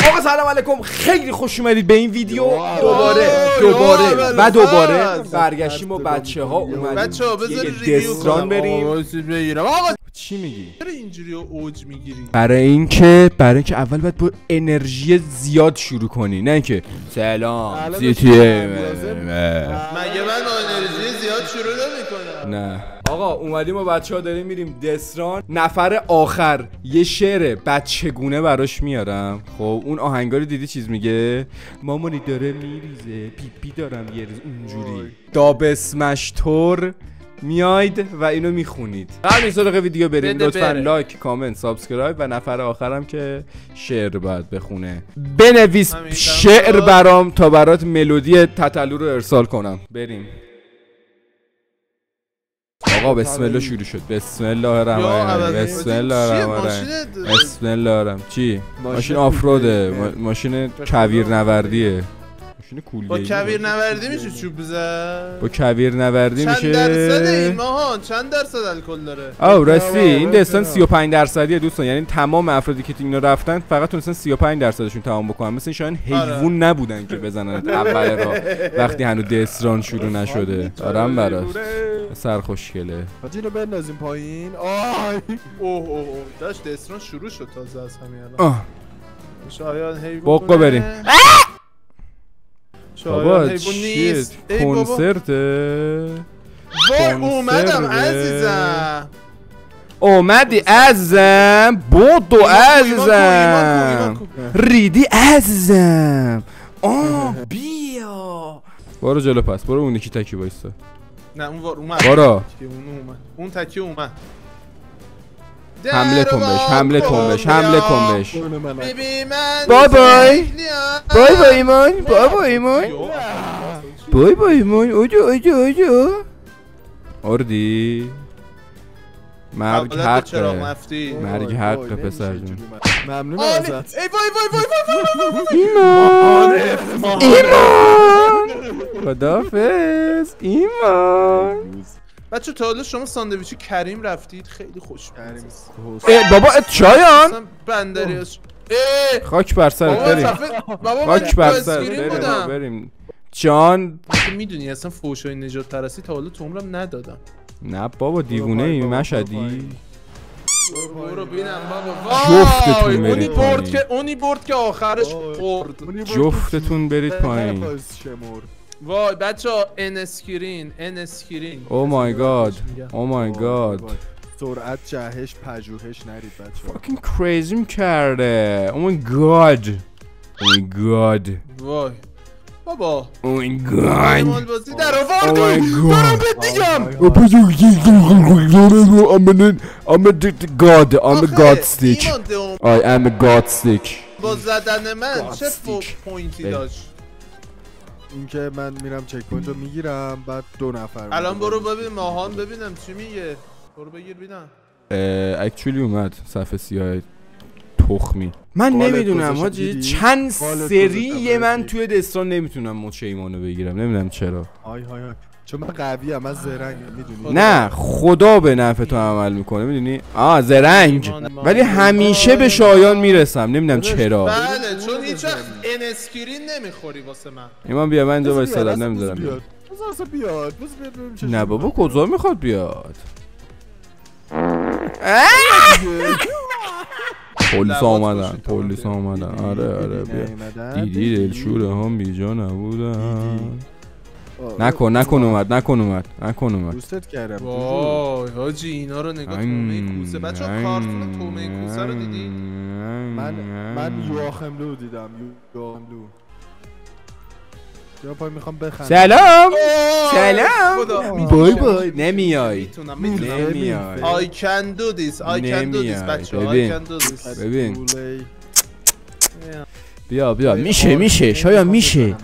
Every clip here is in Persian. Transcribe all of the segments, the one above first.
آقا سلام علیکم، خیلی خوش اومدید به این ویدیو. دوباره برگشتیم با بچه ها اومدیم بچه‌ها بذارید ریویو دستران بریم. آقا چی میگی؟ چرا اینجوری اوج میگیری؟ برای اینکه اول باید با انرژی زیاد شروع کنی، نه اینکه سلام سیتیه. مگه من با انرژی زیاد شروع نمی‌کنم؟ نه آقا، اومدیم با بچه ها داریم میریم دستران. نفر آخر یه شعر بچگونه براش میارم. خب اون آهنگارو دیدی چیز میگه؟ مامانی داره میریزه پیپی دارم یه روز اونجوری دابسمش طور میاید و اینو میخونید. همین سراغ ویدیو بریم. لطفا لایک، کامنت، سابسکرایب و نفر آخرم که شعر باید بخونه بنویس شعر برام تا برات ملودی تتلو رو ارسال کنم. بریم آقا. بسم الله شروع شد. بسم الله الرحمن الرحیم. بسم الله الرحمن الرحیم. بسم الله الرحمن. چی؟ ماشین آفروده، ماشین کویر نوردیه. ماشین کولیه. با کویر نوردی میشه چوب بزن؟ با کویر نوردی میشه. چند درصد این ماهان؟ چند درصد الکل داره؟ آو راستی این داستان 35% دوستان، یعنی تمام افرادی که اینا رفتن فقط تونستن 35%شون تمام بکنن. مثلا شاید حیوان نبودن که بزنن اول راه وقتی هنوز دستران شروع نشده. دارم براش سر خوشگله. حاجی رو بندازیم پایین. اوه داشت دستران شروع شد تازه از همین الان. شاید حیوان بقا بریم. بابا چیه؟ کنسرته؟ اومدم عزیزم. اومدی عزیزم؟ بودو عزیزم. ریدی عزیزم. بیا برو جلو، پس برو اون یکی تکی وایستا. نه اون اومد. برو اون تکی اومد. حمله کن بهش، حمله کن بهش، حمله کن بهش. بای بای بای بای ایمان، بای بای ایمان، بای بای ایمان. اوجو اردی مرگ حقه، مرگ حقه پسر جون. ممنون ازت. ای وای ایمان خداحافظ ایمان. بچه تا حالا شما ساندویچ کریم رفتید؟ خیلی خوش بابا شایان بندریاش. خاک بر سرت بریم. خاک بر سرت بریم جان. میدونی اصلا فوشای نجات پرستی تا حالا تو عمرم ندادم. نه بابا دیوونه ای مشهدی. برو ببینم بابا. جفتتون برید پایین. اونی برد که آخرش برد. جفتتون برید پایین. وای بچه‌ها ان اسکرین. او مای گاد، او مای گاد. سرعت جهش پژوهش نرید بچه‌ها. فاکینگ کریزی کرده. او مای گاد، او مای گاد. وای بابا، او مای گاد، مال بازی در آورد. او مای دارم بهت میگم. I'm a god, I'm a god stick. I am a god stick. با زدن من چه پوینتی داشت؟ اینکه من میرم چک پوینت رو میگیرم، بعد 2 نفر. الان برو ببین ماهان ببینم چی میگه. برو بگیر ببینم. اکچولی اومد صفحه سیاه تخمی. من نمیدونم حاجی چند سری من توی دستران نمیتونم مچ ایمانو بگیرم، نمیدونم چرا. های چون من قوی ام، من زرنگ میدونی. نه خدا به نفع تو عمل میکنه میدونی. زرنگ، ولی همیشه به شایان میرسم، نمیدونم چرا. بله چون هیچ وقت ان اسکرین نمیخوری واسه من. ایمان بیا من اینجا وایسادم نمیذارم بیاد. نه بابا کجا میخواد بیاد؟ پلیس آمدن. آره بیا. دیدی دلشوره هم بیجا نبودن. نکن اومد. دوستت کردم. وای حاجی اینا رو نگاه تومه کوسه. بچه‌ها کارتون تومه کوسه رو دیدید؟ من یواخملو دیدم. یواخملو. یا پای میخوام بخندم. سلام بای نمیای. I can do this بچه‌ها. ببین بیا میشه شاید میشه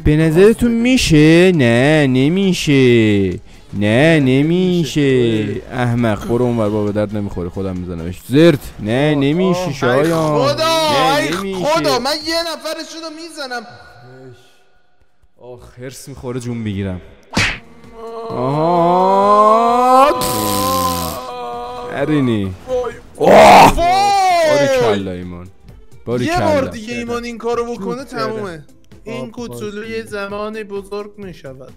به نظرتون میشه؟ نه نمیشه. احمق برو اونور بابا، درد نمیخوره خودم میزنمش زرت. نه نمیشه شایان. خدا من یه نفرشونو میزنم. هرس میخوره جون بگیرم. ارینی باریکلا ایمان یه باریکلا بار دیگه ایمان این کارو بکنه تمومه. این کوچولو یه زمانی بزرگ می شود.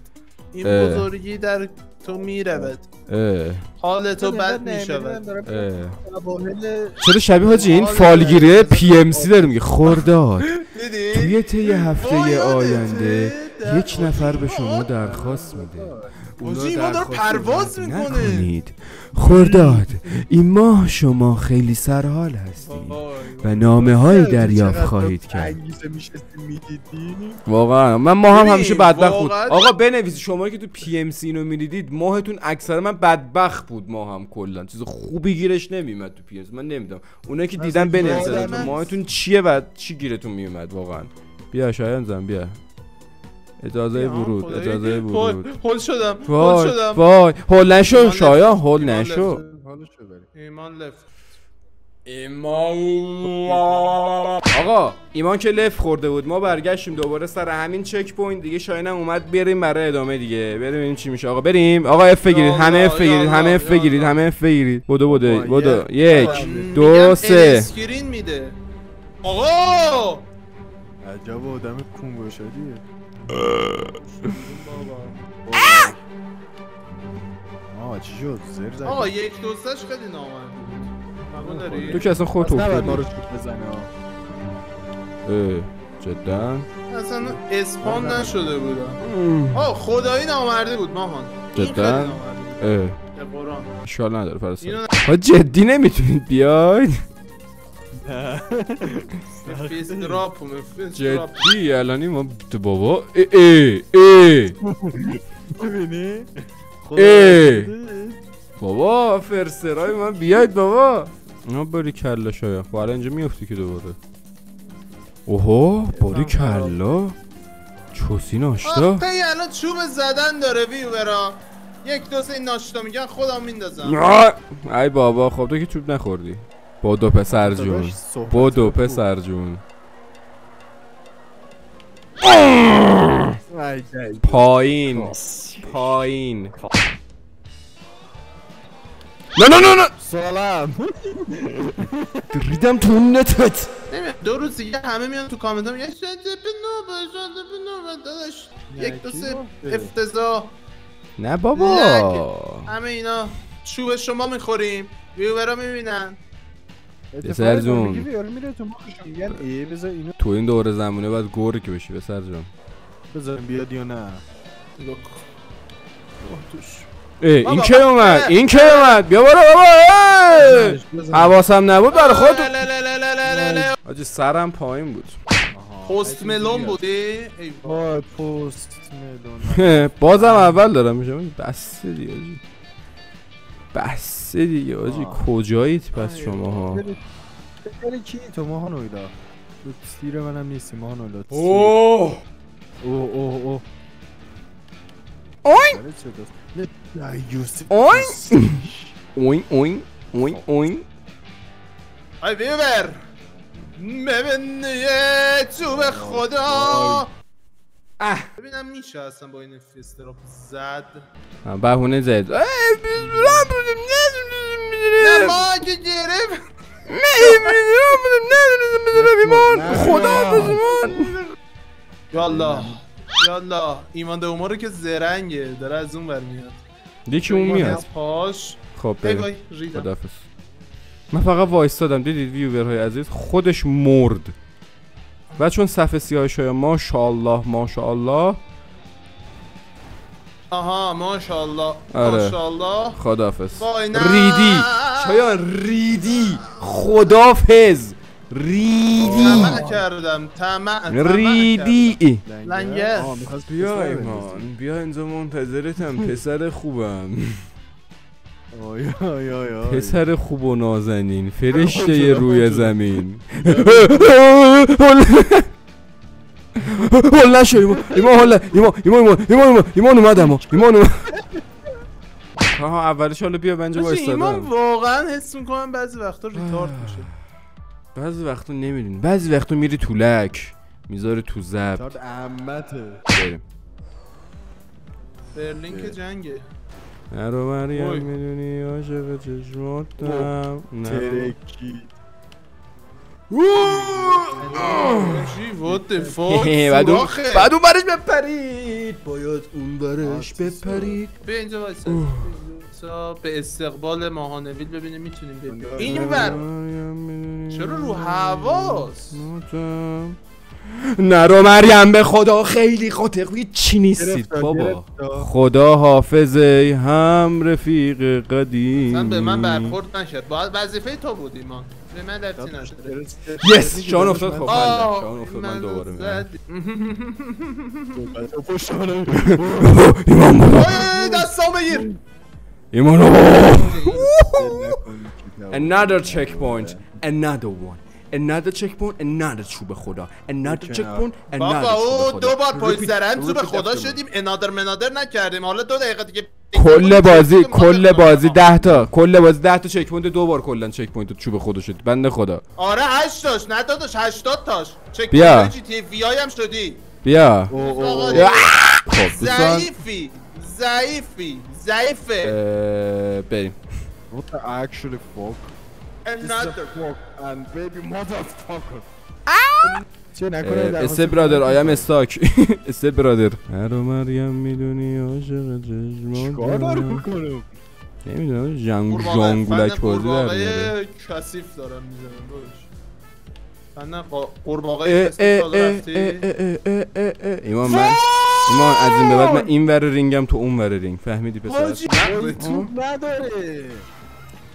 این بزرگی در تو می رود. حال تو بد می شود. چرا شبیه حاجی این فالگیری پی ام سی داره میگه خرداد توی طی هفته آینده یک نفر به شما درخواست میده ایمان داره پرواز میکنه. خرداد این ماه شما خیلی سرحال هستید و نامه هایی دریافت خواهید کرد. واقعا من ماهم همیشه بدبخت بود. آقا بنویسید شما که تو پی ام سی اینو میدیدید ماهتون اکثر من بدبخت بود. ماهم کلا چیز خوبی گیرش نمیومد تو پی ام سی. من نمیدونم اونایی که دیدن بنویسید ماهتون چیه و چی گیرتون میومد واقعا. بیا شایان زن بیا اجازه ورود اجازه ورود. هول شدم وای هول نشو شایان هول نشو. ایمان لفت. آقا ایمان که لفت خورده بود ما برگشتیم دوباره سر همین چک پوینت دیگه. شاینم اومد بریم برای ادامه دیگه. بریم ببینیم چی میشه. آقا بریم. آقا اف بگیرید همه اف بگیرید همه اف بگیرید همه اف بگیرید. بدو 1 2 3 اسکرین میده. آقا عجب آدم کونگو شدیه. چی شد؟ زر زدی؟ آقا یک دوستش خیلی نامرد بود. قبول داری؟ تو که اصلا خودت نباید ما رو چوب بزنه جدا اصلا اسپان نشده بودم. خدایی نامرده بود ماهان. جدا به قرآن اشکال نداره فرسا. ها جدی نمیتونید بیاید؟ جدی الانی ما بابا ببینی؟ بابا فرسرای من بیاید بابا. نه باری کلا شاید خب الان اینجا میافتی که دوباره. اوه باری کلا چوسی ناشتا. آخه الان چوب زدن داره ویورا. یک دو سه ناشتا میگن خودم میندازم. ای بابا خب تو که چوب نخوردی. بودو پسر جون بودو پسر جون. پایین پایین. نه سلام ریدم تو نتت. دو روز دیگه همه میان تو کامنت هم داداش یک دو سه افتضاح. نه بابا همه اینا چوب شما میخوریم ویورا میبینن. پسر جون میره تو مخشون میگن بذار اینو تو این دوره زمونه باید گوره که بشی پسر جون. بذاریم بیاد یا نه. این که اومد این که اومد بیا برو بابا. حواسم نبود برای خود. آجی سرم پایین بود. پست ملون بودی؟ پست ملون بازم اول دارم میشم. بسته دیگه آجی بسته دیگه آجی. کجایید پس شما ها؟ بگره کی تو ماهان اویدا سیر منم نیستی ماهان اویدا. اوه اوه اوین اوین اوین اوین اوین. ای بیور ببین یه چوب خدا. ببینم میشه اصلا با این استراپ زد. بهونه زد. نه ما که گرفت. خدا یالله یالله ایمان دوما رو که زرنگه داره از اون برمیاد. دیگه اون میاد پاش. خب بریم خداحافظ. من فقط وایستادم دیدید ویورهای عزیز خودش مرد و چون صفحه سیاه شاید ماشاءالله ماشاءالله. آها ماشاءالله آره. ماشاءالله خداحافظ. ریدی شایان ریدی خداحافظ ریدی. طمع کردم طمع ریدی. لنگه بیا ایمان بیا اینجا منتظرتم پسر خوبم. پسر خوب و نازنین فرشته روی زمین. هول نشو ایمان اومد. ها اولش حالا بیا بنجا وایستادم. ایمان واقعا حس میکنم بعضی وقتا ریتارد میشه. بعضی وقتا نمیدونی بعضی وقتا میری تو لک میذاره تو زب. عمته بریم برلین که جنگه. نرو مریم میدونی عاشق چشماتم. ترکی what the fuck. بعد اون برش بپرید، باید اون برش بپرید. بیا اینجا وایسا به استقبال ماهانویل ببینیم میتونیم بریم این ور. چرا رو حواس نرو مریم، به خدا خیلی خاطقی چی نیستید بابا. خدا حافظ ای هم رفیق قدیم. اصلا به من برخورد نشد، باید وظیفه تو بود ایمان، به من ربطی نداره. یس شان افتاد. خب شان افتاد، من دوباره میام. ایمان بابا دستام بگیر ایمان بابا. Another checkpoint, another one. another checkpoint, another چوب خدا. another checkpoint, another بابا او دو بار پشت سر هم چوب خدا شدیم، انادر منادر نکردیم. حالا 2 دقیقه دیگه کل بازی 10 تا چک پوینت، 2 بار کلا چک پوینت چوب خدا شد بنده خدا. آره 8 تاش، نه داداش 80 تاش چک بیا. پوینت جی تی وی آی هم شدی. بیا خب ضعیفه. بریم. What the actually fuck? Another fuck and baby motherfucker. چه اسه برادر آیم استاک. اسه برادر هرو مریم میدونی عاشق چشمات چیکار داری میکنم؟ نمیدونم جانگولک بازی در میاره. کثیف دارم میزنم بایش. قورباغه کثیف رفتی. ایمان از این به بعد من این ور رینگم تو اون ور رینگ، فهمیدی پسر؟ یوتیوب نداره.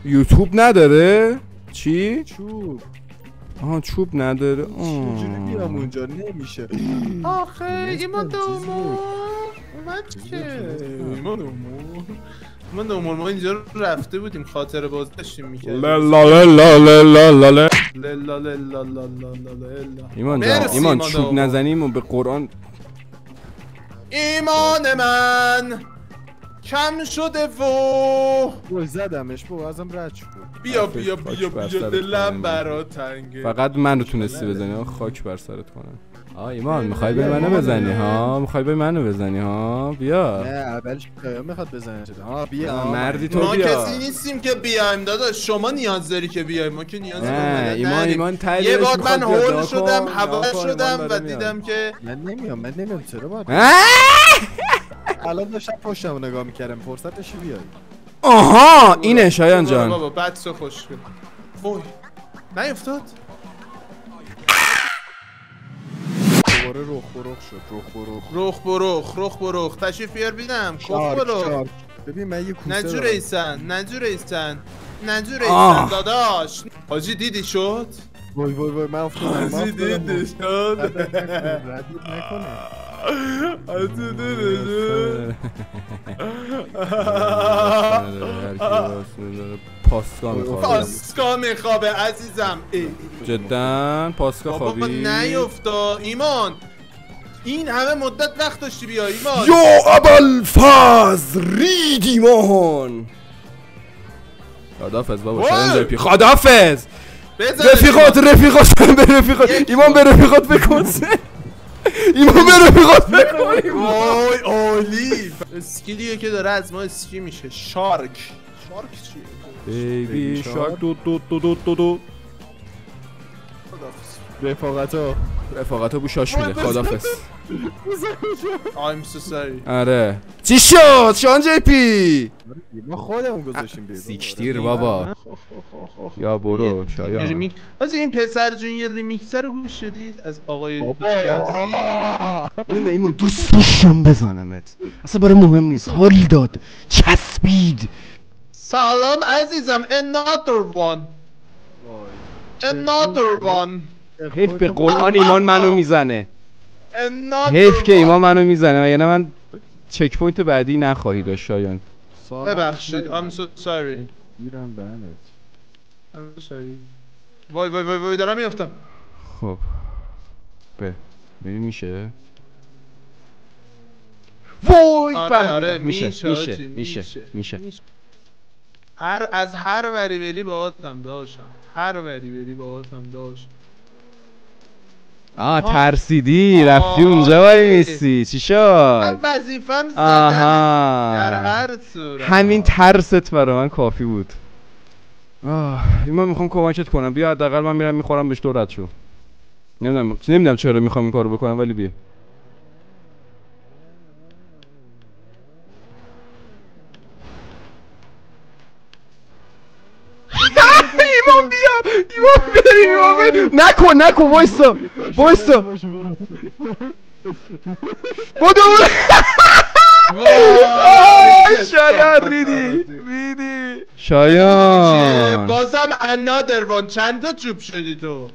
یوتیوب نداره؟ چی؟ چوب. آها چوب نداره. چجوری بیام اونجا؟ نمیشه. آخه ایمان دومون اومد که ایمان دومون ما اینجا رفته بودیم، خاطر باز داشتیم میکردیم. ایمان چوب نزنیم و به قرآن ایمان من کم شده و زدمش بابا ازم رد شد. بیا دلم برا تنگه. فقط منو تونستی بزنی. خاک بر سرت کنم. ایمان میخوای به منو بزنی ها؟ بیا. نه اولش میخواد بزنه. بیا مردی تو ما بیا. کسی نیستیم که بیایم داداش، شما نیاز داری که بیایم، ما که نیاز نداریم. ایمان یه بار من هول شدم، هوا شدم و دیدم که من نمیام چرا باید الان داشتم پشتمو نگاه میکردم، فرصتشی بیای. آها اینه شایان جان. بابا بعد سو خوشگل. وای نیفتاد. دوباره رخ بروخ تشریف بیار ببینم. کفر ببین من یه کوسه نجور ایسن داداش. حاجی دیدی شد؟ وای من افتادم. حاجی دیدی شد؟ ردیف نکنه. پاسکا میخوابه عزیزم. جدا پاسکا خوابی؟ بابا نیفتا ایمان، این همه مدت وقت داشتی بیا ایمان. یا ابوالفضل رید ایمان. خدافظ بابا شایان جای پی. خدافظ رفیقات ایمان به رفیقات بکنسه. وای عالی. اسکیلیه که داره از ما اسکی میشه. شارک چیه؟ بیبی شارک دو رفاقتا بو شاش میده. خدافظ. I'm so sorry. آره چی شد شایان جی پی؟ ما خودمون گذاشتیم بیرون. سیکتیر بابا. یا برو شایان. از این پسر جون یه ریمیکسر رو گوش شدید از آقای ایمان دوست داشتم بزنمت، اصلا برای مهم نیست، حال داد چسبید. سلام عزیزم. another one. حیف به قرآن ایمان منو میزنه. حیف که ایمان منو میزنه، یعنی من چک پوینت بعدی نخواهی داشت شایان. ببخشید. I'm so sorry. میرم بهنت. I'm so sorry. وای دارم میافتم. خب ببین میشه. وای آره میشه. از هر وری بری باهاتم داشتم. ترسیدی رفتی اونجا وای میستی چی شد؟ من وظیفه‌م زدم. در هر صورت همین ترست برای من کافی بود. من میخوام کمکت کنم، بیا حداقل من میرم میخورم بهش تو رد شو. نمیدونم چرا میخوام این کارو بکنم ولی بیا. ایمان بیا نکن وایسا بودو شایان ریدی شایان بازم another one. چند تا چوب شدی تو؟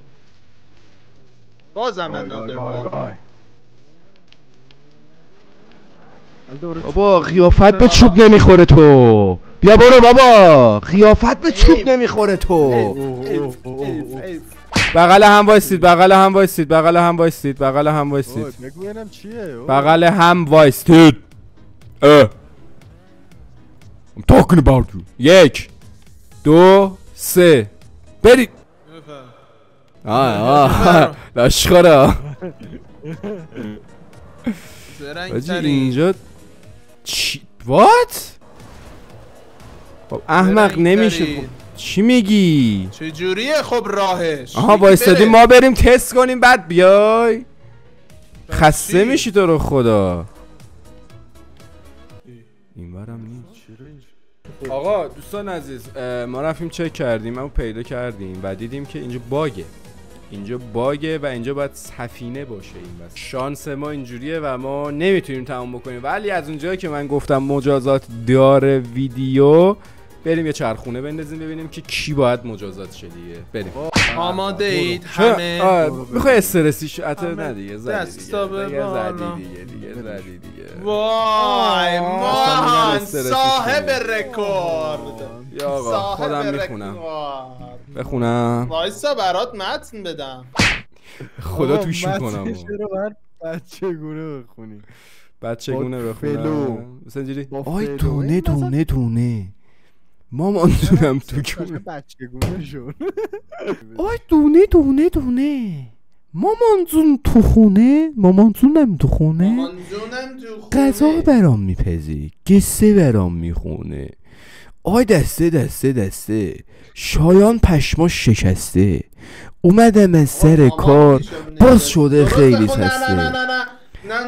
بازم another one. بابا خیافت به چوب نمیخوره تو. بیا برو بابا، خیافت به چوب نمیخوره تو. بغل هم وایسید بغل هم وایسید بغل هم وایسید. I'm talking about you. 1 2 3 برید. لاشخورا اینجا چی؟ وات؟ احمق نمیشه. چی میگی؟ چجوریه خب راهش؟ آها وایستادیم ما بریم تست کنیم بعد بیای. خسته میشی تو رو خدا. این برم نیست. آقا دوستان عزیز، ما رفتیم چک کردیم، ما پیدا کردیم و دیدیم که اینجا باگه و اینجا باید سفینه باشه. این بس شانس ما اینجوریه و ما نمیتونیم تموم بکنیم. ولی از اونجایی که من گفتم مجازات داره ویدیو، بریم یه چرخونه بندازیم ببینیم که کی باید مجازات شه دیگه. بریم. آماده اید همه؟ میخوای استرسی شو؟ نه دیگه دستا دیگه وای مان صاحب رکورد. یا آقا خودم میخونم. بخونم وایسا برات متن بدم. خدا توش میکنم. بچگونه بخونم مثلا اینجوری آی دونه مامان جونم تو کونه بچگونه شون. آی دونه مامان جون تو خونه. مامان جونم تو خونه غذا برام میپزی، قصه برام میخونه. آی دسته شایان پشماش شکسته، اومدم از سر کار باز شده خیلی خسته.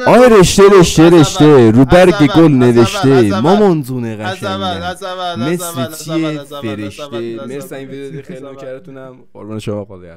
آی رشته رو برگ گل نوشته، مامان جون قشنگم مثل چیه فرشته. مرسی این ویدیو خیلی نوکرتونم. قربان شما خدا.